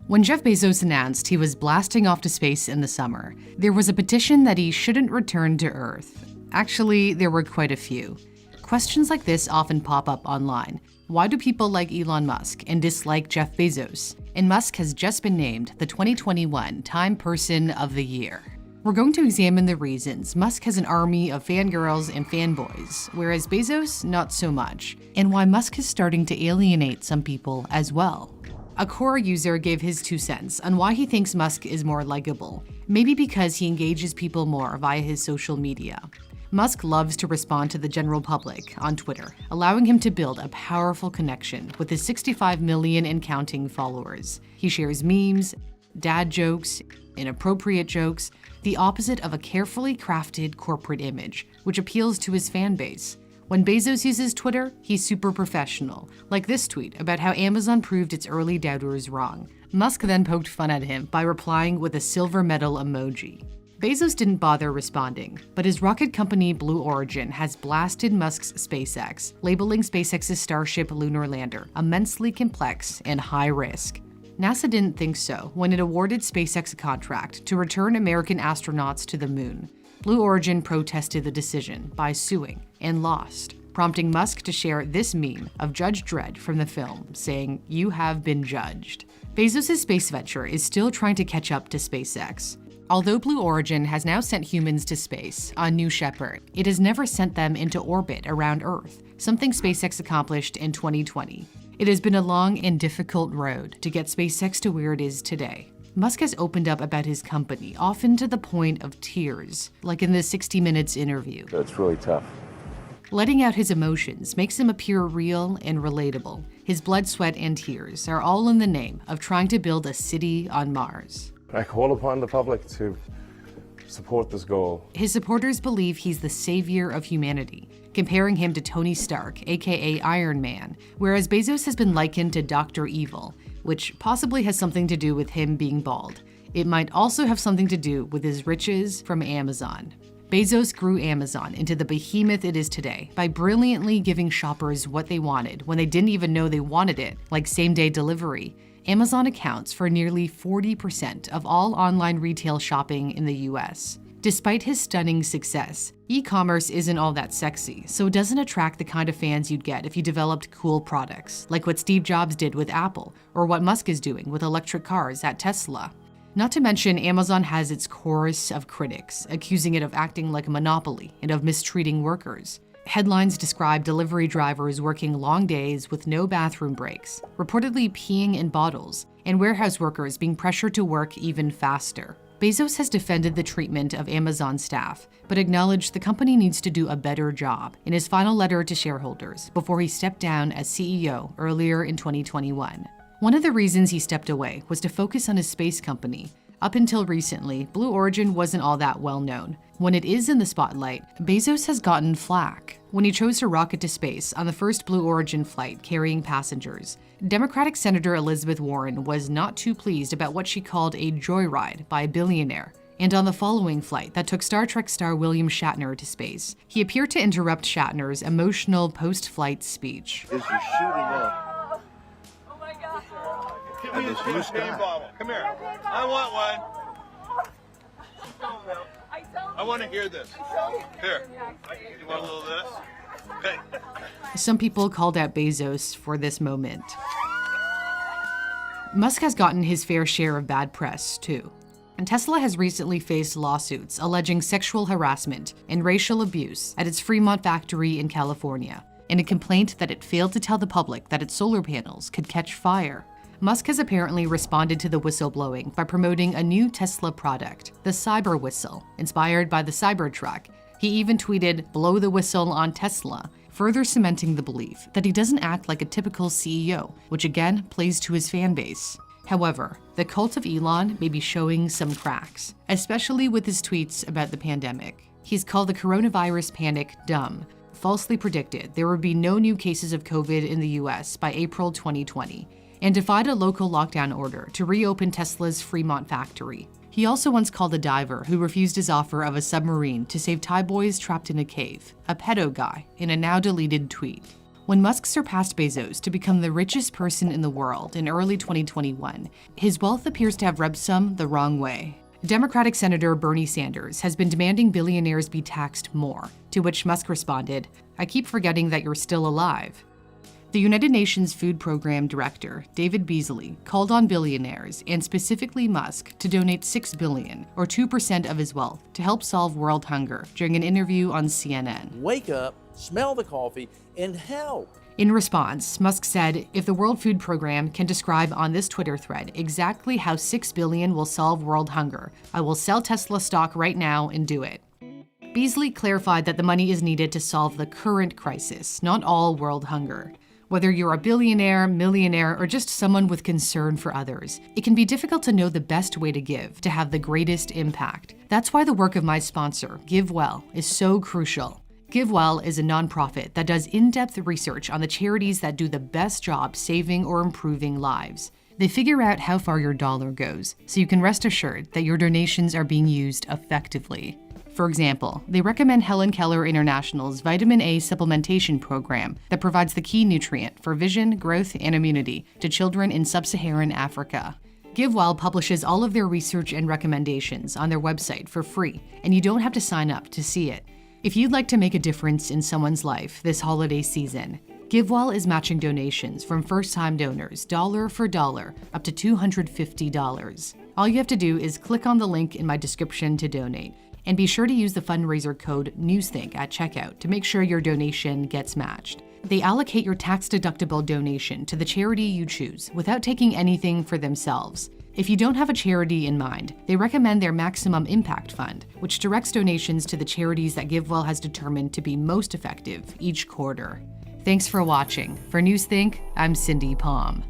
When Jeff Bezos announced he was blasting off to space in the summer, there was a petition that he shouldn't return to Earth. Actually, there were quite a few. Questions like this often pop up online. Why do people like Elon Musk and dislike Jeff Bezos? And Musk has just been named the 2021 Time Person of the Year. We're going to examine the reasons Musk has an army of fangirls and fanboys, whereas Bezos, not so much, and why Musk is starting to alienate some people as well. A Quora user gave his 2 cents on why he thinks Musk is more likable, maybe because he engages people more via his social media. Musk loves to respond to the general public on Twitter, allowing him to build a powerful connection with his 65 million and counting followers. He shares memes, dad jokes, inappropriate jokes, the opposite of a carefully crafted corporate image, which appeals to his fan base. When Bezos uses Twitter, he's super professional, like this tweet about how Amazon proved its early doubters wrong. Musk then poked fun at him by replying with a silver medal emoji. Bezos didn't bother responding, but his rocket company Blue Origin has blasted Musk's SpaceX, labeling SpaceX's Starship lunar lander immensely complex and high risk. NASA didn't think so when it awarded SpaceX a contract to return American astronauts to the moon. Blue Origin protested the decision by suing and lost, prompting Musk to share this meme of Judge Dredd from the film, saying, "You have been judged." Bezos' space venture is still trying to catch up to SpaceX. Although Blue Origin has now sent humans to space on New Shepard, it has never sent them into orbit around Earth, something SpaceX accomplished in 2020. It has been a long and difficult road to get SpaceX to where it is today. Musk has opened up about his company, often to the point of tears, like in the 60 Minutes interview. It's really tough. Letting out his emotions makes him appear real and relatable. His blood, sweat, and tears are all in the name of trying to build a city on Mars. I call upon the public to support this goal. His supporters believe he's the savior of humanity, comparing him to Tony Stark, aka Iron Man, whereas Bezos has been likened to Dr. Evil, which possibly has something to do with him being bald. It might also have something to do with his riches from Amazon. Bezos grew Amazon into the behemoth it is today by brilliantly giving shoppers what they wanted when they didn't even know they wanted it, like same-day delivery. Amazon accounts for nearly 40% of all online retail shopping in the US. Despite his stunning success, e-commerce isn't all that sexy, so it doesn't attract the kind of fans you'd get if you developed cool products, like what Steve Jobs did with Apple, or what Musk is doing with electric cars at Tesla. Not to mention, Amazon has its chorus of critics, accusing it of acting like a monopoly and of mistreating workers. Headlines describe delivery drivers working long days with no bathroom breaks, reportedly peeing in bottles, and warehouse workers being pressured to work even faster. Bezos has defended the treatment of Amazon staff, but acknowledged the company needs to do a better job in his final letter to shareholders before he stepped down as CEO earlier in 2021. One of the reasons he stepped away was to focus on his space company. Up until recently, Blue Origin wasn't all that well known. When it is in the spotlight, Bezos has gotten flack when he chose to rocket to space on the first Blue Origin flight carrying passengers. Democratic Senator Elizabeth Warren was not too pleased about what she called a joyride by a billionaire. And on the following flight that took Star Trek star William Shatner to space, he appeared to interrupt Shatner's emotional post-flight speech. Is you shooting up? Oh my God. Give me the champagne bottle. Come here. I want one. I want to hear this. Here. You want a little of this? Okay. Some people called out Bezos for this moment. Musk has gotten his fair share of bad press, too. And Tesla has recently faced lawsuits alleging sexual harassment and racial abuse at its Fremont factory in California, and a complaint that it failed to tell the public that its solar panels could catch fire. Musk has apparently responded to the whistleblowing by promoting a new Tesla product, the Cyber Whistle, inspired by the Cybertruck. He even tweeted, "Blow the whistle on Tesla," further cementing the belief that he doesn't act like a typical CEO, which again plays to his fan base. However, the cult of Elon may be showing some cracks, especially with his tweets about the pandemic. He's called the coronavirus panic dumb, falsely predicted there would be no new cases of COVID in the US by April 2020, and defied a local lockdown order to reopen Tesla's Fremont factory. He also once called a diver who refused his offer of a submarine to save Thai boys trapped in a cave, a pedo guy, in a now deleted tweet. When Musk surpassed Bezos to become the richest person in the world in early 2021, his wealth appears to have rubbed some the wrong way. Democratic Senator Bernie Sanders has been demanding billionaires be taxed more, to which Musk responded, "I keep forgetting that you're still alive." The United Nations Food Program Director, David Beasley, called on billionaires, and specifically Musk, to donate $6 billion, or 2% of his wealth, to help solve world hunger during an interview on CNN. Wake up, smell the coffee, and help. In response, Musk said, if the World Food Program can describe on this Twitter thread exactly how $6 billion will solve world hunger, I will sell Tesla stock right now and do it. Beasley clarified that the money is needed to solve the current crisis, not all world hunger. Whether you're a billionaire, millionaire, or just someone with concern for others, it can be difficult to know the best way to give to have the greatest impact. That's why the work of my sponsor, GiveWell, is so crucial. GiveWell is a nonprofit that does in-depth research on the charities that do the best job saving or improving lives. They figure out how far your dollar goes, so you can rest assured that your donations are being used effectively. For example, they recommend Helen Keller International's Vitamin A supplementation program that provides the key nutrient for vision, growth, and immunity to children in sub-Saharan Africa. GiveWell publishes all of their research and recommendations on their website for free, and you don't have to sign up to see it. If you'd like to make a difference in someone's life this holiday season, GiveWell is matching donations from first-time donors dollar for dollar up to $250. All you have to do is click on the link in my description to donate, and be sure to use the fundraiser code NEWSTHINK at checkout to make sure your donation gets matched. They allocate your tax-deductible donation to the charity you choose without taking anything for themselves. If you don't have a charity in mind, they recommend their Maximum Impact Fund, which directs donations to the charities that GiveWell has determined to be most effective each quarter. Thanks for watching. For NewsThink, I'm Cindy Palm.